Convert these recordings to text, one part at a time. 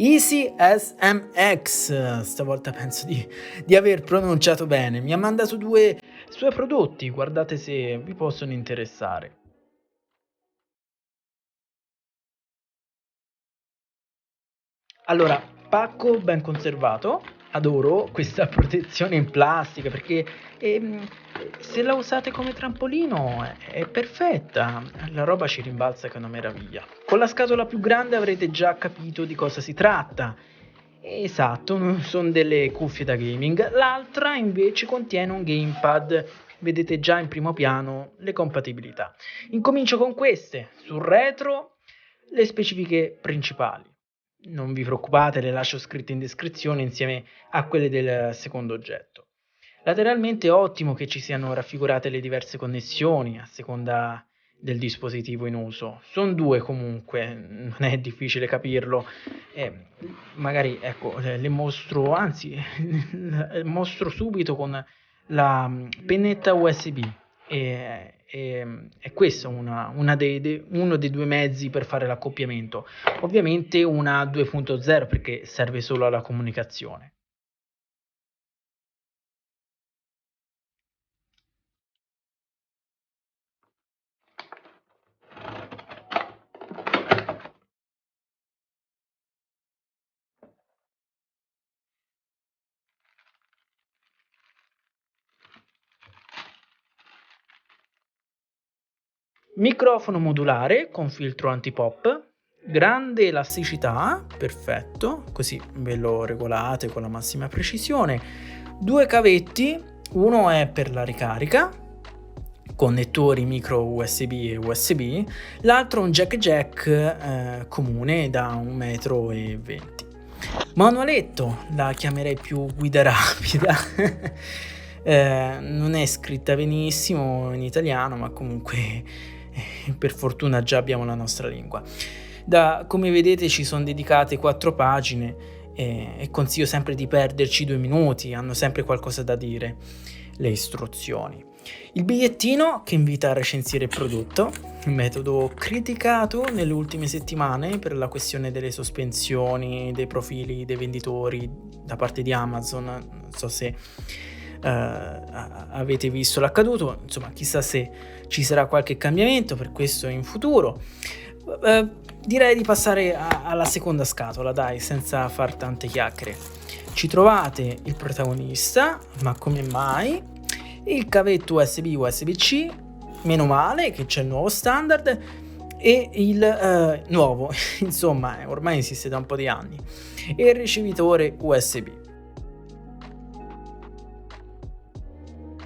Easy SMX, stavolta penso di aver pronunciato bene. Mi ha mandato 2 suoi prodotti, guardate se vi possono interessare. Allora, pacco ben conservato, adoro questa protezione in plastica perché se la usate come trampolino è perfetta, la roba ci rimbalza che è una meraviglia. Con la scatola più grande avrete già capito di cosa si tratta. Esatto, sono delle cuffie da gaming. L'altra invece contiene un gamepad. Vedete già in primo piano le compatibilità. Incomincio con queste. Sul retro le specifiche principali. Non vi preoccupate, le lascio scritte in descrizione insieme a quelle del secondo oggetto. Lateralmente è ottimo che ci siano raffigurate le diverse connessioni a seconda del dispositivo in uso. Sono 2 comunque, non è difficile capirlo. Magari ecco, le mostro, anzi, mostro subito con la pennetta USB. È questo uno dei 2 mezzi per fare l'accoppiamento. Ovviamente una 2.0 perché serve solo alla comunicazione. Microfono modulare con filtro anti-pop, grande elasticità, perfetto, così ve lo regolate con la massima precisione. 2 cavetti, uno è per la ricarica, connettori micro USB e USB, l'altro un jack comune da 1,20 m. Manualetto, la chiamerei più guida rapida. Non è scritta benissimo in italiano, ma comunque per fortuna già abbiamo la nostra lingua. Come vedete ci sono dedicate 4 pagine e consiglio sempre di perderci 2 minuti, hanno sempre qualcosa da dire le istruzioni. Il bigliettino che invita a recensire il prodotto, un metodo criticato nelle ultime settimane per la questione delle sospensioni dei profili dei venditori da parte di Amazon. Non so se avete visto l'accaduto, insomma chissà se ci sarà qualche cambiamento per questo in futuro. Direi di passare alla seconda scatola, dai, senza far tante chiacchiere. Ci trovate il protagonista, ma come mai? Il cavetto USB USB-C, meno male che c'è il nuovo standard e il nuovo, insomma ormai esiste da un po' di anni, e il ricevitore USB.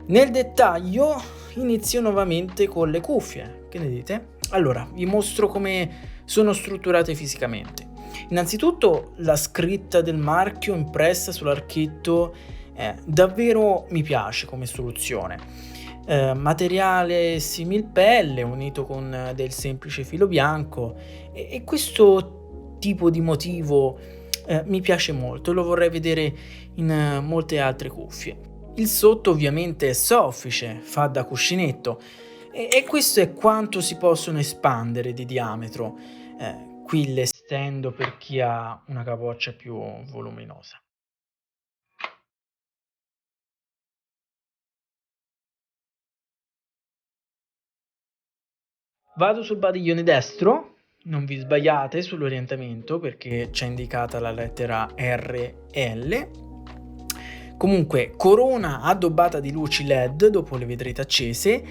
Nel dettaglio inizio nuovamente con le cuffie, che ne dite? Allora, vi mostro come sono strutturate fisicamente. Innanzitutto la scritta del marchio impressa sull'archetto davvero mi piace come soluzione. Materiale similpelle unito con del semplice filo bianco e questo tipo di motivo mi piace molto, lo vorrei vedere in molte altre cuffie. Il sotto ovviamente è soffice, fa da cuscinetto e questo è quanto si possono espandere di diametro. Qui le stendo per chi ha una capoccia più voluminosa. Vado sul badiglione destro, non vi sbagliate sull'orientamento perché c'è indicata la lettera R e L. Comunque, corona addobbata di luci LED, dopo le vedrete accese.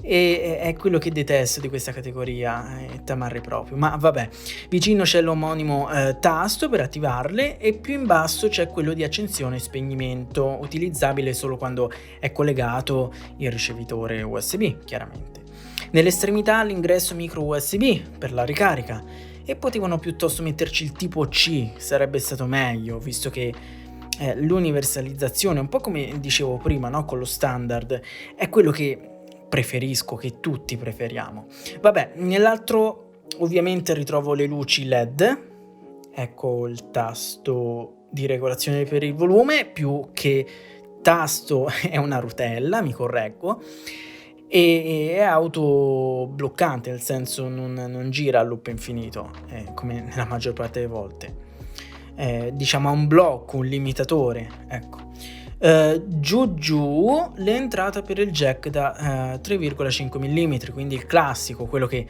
E è quello che detesto di questa categoria, è tamarre proprio, ma vabbè. Vicino c'è l'omonimo tasto per attivarle e più in basso c'è quello di accensione e spegnimento, utilizzabile solo quando è collegato il ricevitore USB, chiaramente. Nell'estremità l'ingresso micro USB per la ricarica e potevano piuttosto metterci il tipo C, sarebbe stato meglio, visto che l'universalizzazione, un po' come dicevo prima, no? Con lo standard, è quello che preferisco, che tutti preferiamo. Vabbè, nell'altro ovviamente ritrovo le luci LED, ecco il tasto di regolazione per il volume, più che tasto è una rotella, mi correggo, e è autobloccante, nel senso non gira a loop infinito, come nella maggior parte delle volte. Diciamo ha un blocco, un limitatore, ecco. Giù l'entrata per il jack da 3,5 mm, quindi il classico, quello che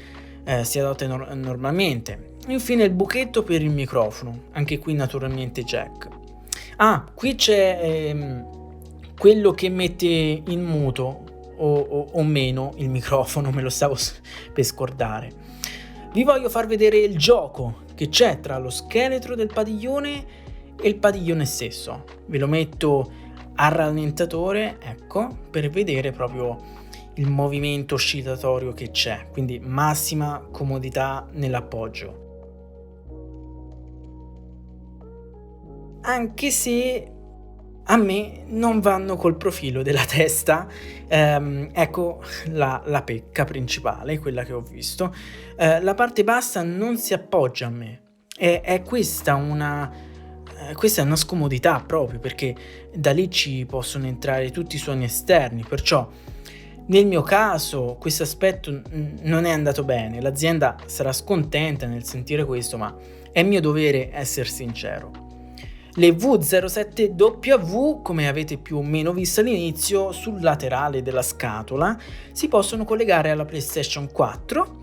si adotta normalmente. Infine il buchetto per il microfono, anche qui naturalmente jack. Qui c'è quello che mette in muto o meno il microfono, me lo stavo per scordare. Vi voglio far vedere il gioco che c'è tra lo scheletro del padiglione e il padiglione stesso. Ve lo metto a rallentatore, ecco, per vedere proprio il movimento oscillatorio che c'è, quindi massima comodità nell'appoggio. Anche se a me non vanno col profilo della testa, ecco la pecca principale, quella che ho visto. La parte bassa non si appoggia a me. È questa è una scomodità proprio, perché da lì ci possono entrare tutti i suoni esterni, perciò nel mio caso questo aspetto non è andato bene. L'azienda sarà scontenta nel sentire questo, ma è mio dovere essere sincero. Le V07W, come avete più o meno visto all'inizio, sul laterale della scatola si possono collegare alla PlayStation 4,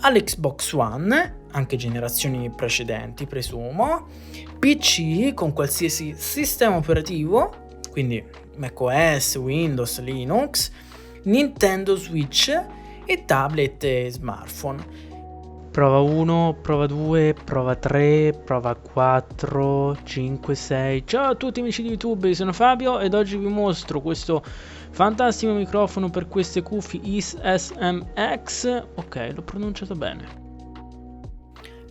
all'Xbox One, anche generazioni precedenti presumo, PC con qualsiasi sistema operativo, quindi macOS, Windows, Linux, Nintendo Switch e tablet e smartphone. Prova 1, prova 2, prova 3, prova 4, 5, 6. Ciao a tutti amici di YouTube, io sono Fabio ed oggi vi mostro questo fantastico microfono per queste cuffie IS-SM-X. Ok, l'ho pronunciato bene.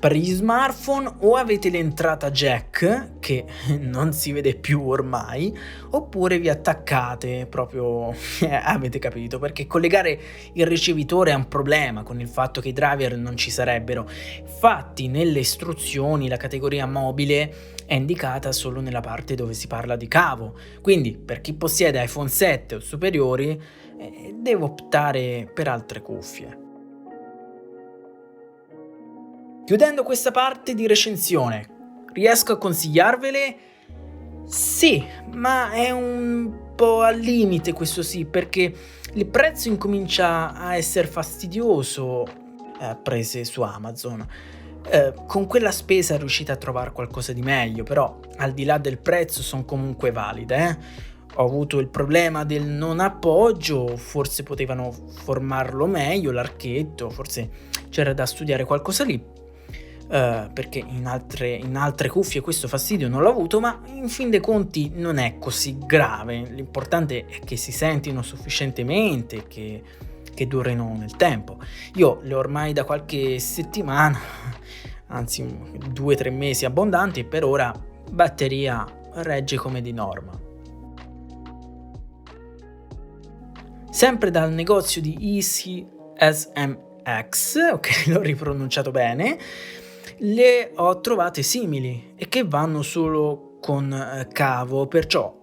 Per gli smartphone o avete l'entrata jack, che non si vede più ormai, oppure vi attaccate proprio, avete capito, perché collegare il ricevitore è un problema con il fatto che i driver non ci sarebbero. Infatti nelle istruzioni la categoria mobile è indicata solo nella parte dove si parla di cavo, quindi per chi possiede iPhone 7 o superiori deve optare per altre cuffie. Chiudendo questa parte di recensione, riesco a consigliarvele? Sì, ma è un po' al limite questo sì, perché il prezzo incomincia a essere fastidioso, prese su Amazon. Con quella spesa riuscite a trovare qualcosa di meglio, però al di là del prezzo sono comunque valide. Ho avuto il problema del non appoggio, forse potevano formarlo meglio l'archetto, forse c'era da studiare qualcosa lì. Perché in altre cuffie questo fastidio non l'ho avuto, ma in fin dei conti non è così grave. L'importante è che si sentino sufficientemente, che durino nel tempo. Io le ho ormai da qualche settimana, anzi 2-3 mesi abbondanti, e per ora batteria regge come di norma. Sempre dal negozio di IS-SM-X, ok, l'ho ripronunciato bene, le ho trovate simili e che vanno solo con cavo, perciò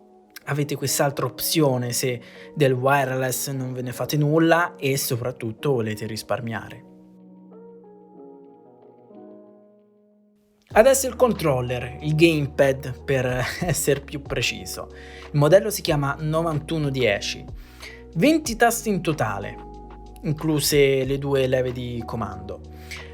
avete quest'altra opzione se del wireless non ve ne fate nulla e soprattutto volete risparmiare. Adesso il controller, il gamepad per essere più preciso. Il modello si chiama 9110, 20 tasti in totale, incluse le 2 leve di comando.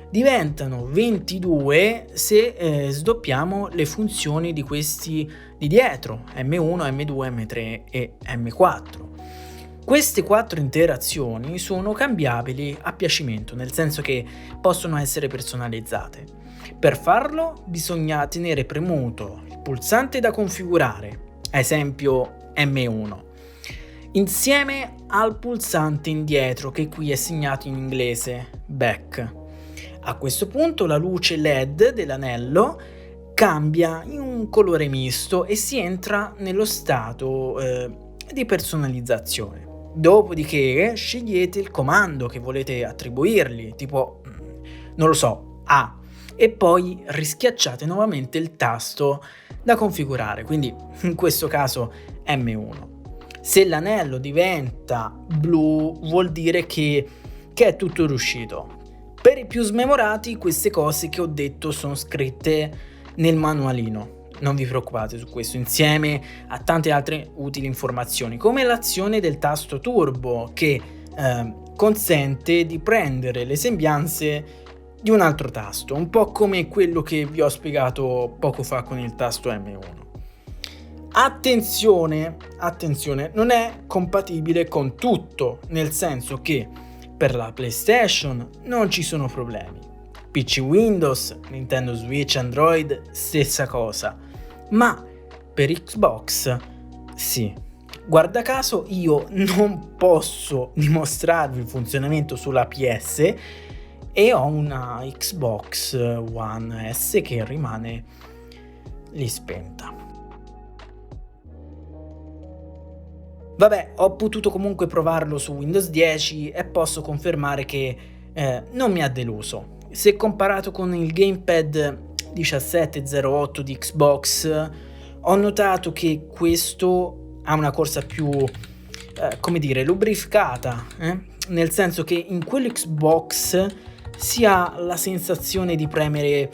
Diventano 22 se sdoppiamo le funzioni di questi di dietro, M1, M2, M3 e M4. Queste 4 interazioni sono cambiabili a piacimento, nel senso che possono essere personalizzate. Per farlo bisogna tenere premuto il pulsante da configurare, ad esempio M1, insieme al pulsante indietro che qui è segnato in inglese back. A questo punto la luce LED dell'anello cambia in un colore misto e si entra nello stato di personalizzazione. Dopodiché scegliete il comando che volete attribuirgli, tipo, non lo so, A, e poi rischiacciate nuovamente il tasto da configurare, quindi in questo caso M1. Se l'anello diventa blu vuol dire che è tutto riuscito. Per i più smemorati queste cose che ho detto sono scritte nel manualino, non vi preoccupate su questo, insieme a tante altre utili informazioni, come l'azione del tasto turbo che consente di prendere le sembianze di un altro tasto, un po' come quello che vi ho spiegato poco fa con il tasto M1. Attenzione, non è compatibile con tutto, nel senso che per la PlayStation non ci sono problemi. PC Windows, Nintendo Switch, Android, stessa cosa. Ma per Xbox, sì. Guarda caso io non posso dimostrarvi il funzionamento sulla PS e ho una Xbox One S che rimane lì spenta. Vabbè, ho potuto comunque provarlo su Windows 10 e posso confermare che non mi ha deluso. Se comparato con il gamepad 1708 di Xbox, ho notato che questo ha una corsa più, lubrificata, nel senso che in quello Xbox si ha la sensazione di premere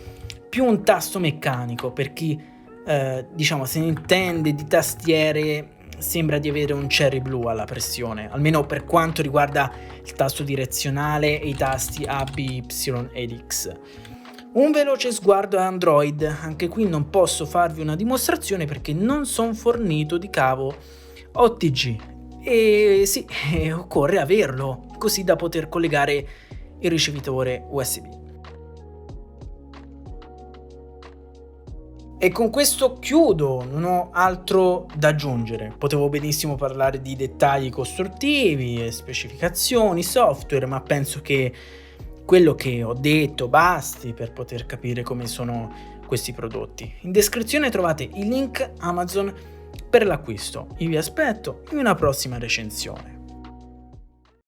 più un tasto meccanico, per chi se ne intende di tastiere. Sembra di avere un cherry blu alla pressione, almeno per quanto riguarda il tasto direzionale e i tasti A, B, Y ed X. Un veloce sguardo a Android, anche qui non posso farvi una dimostrazione perché non sono fornito di cavo OTG e sì, occorre averlo così da poter collegare il ricevitore USB. E con questo chiudo, non ho altro da aggiungere. Potevo benissimo parlare di dettagli costruttivi, specificazioni, software, ma penso che quello che ho detto basti per poter capire come sono questi prodotti. In descrizione trovate il link Amazon per l'acquisto. Io vi aspetto in una prossima recensione.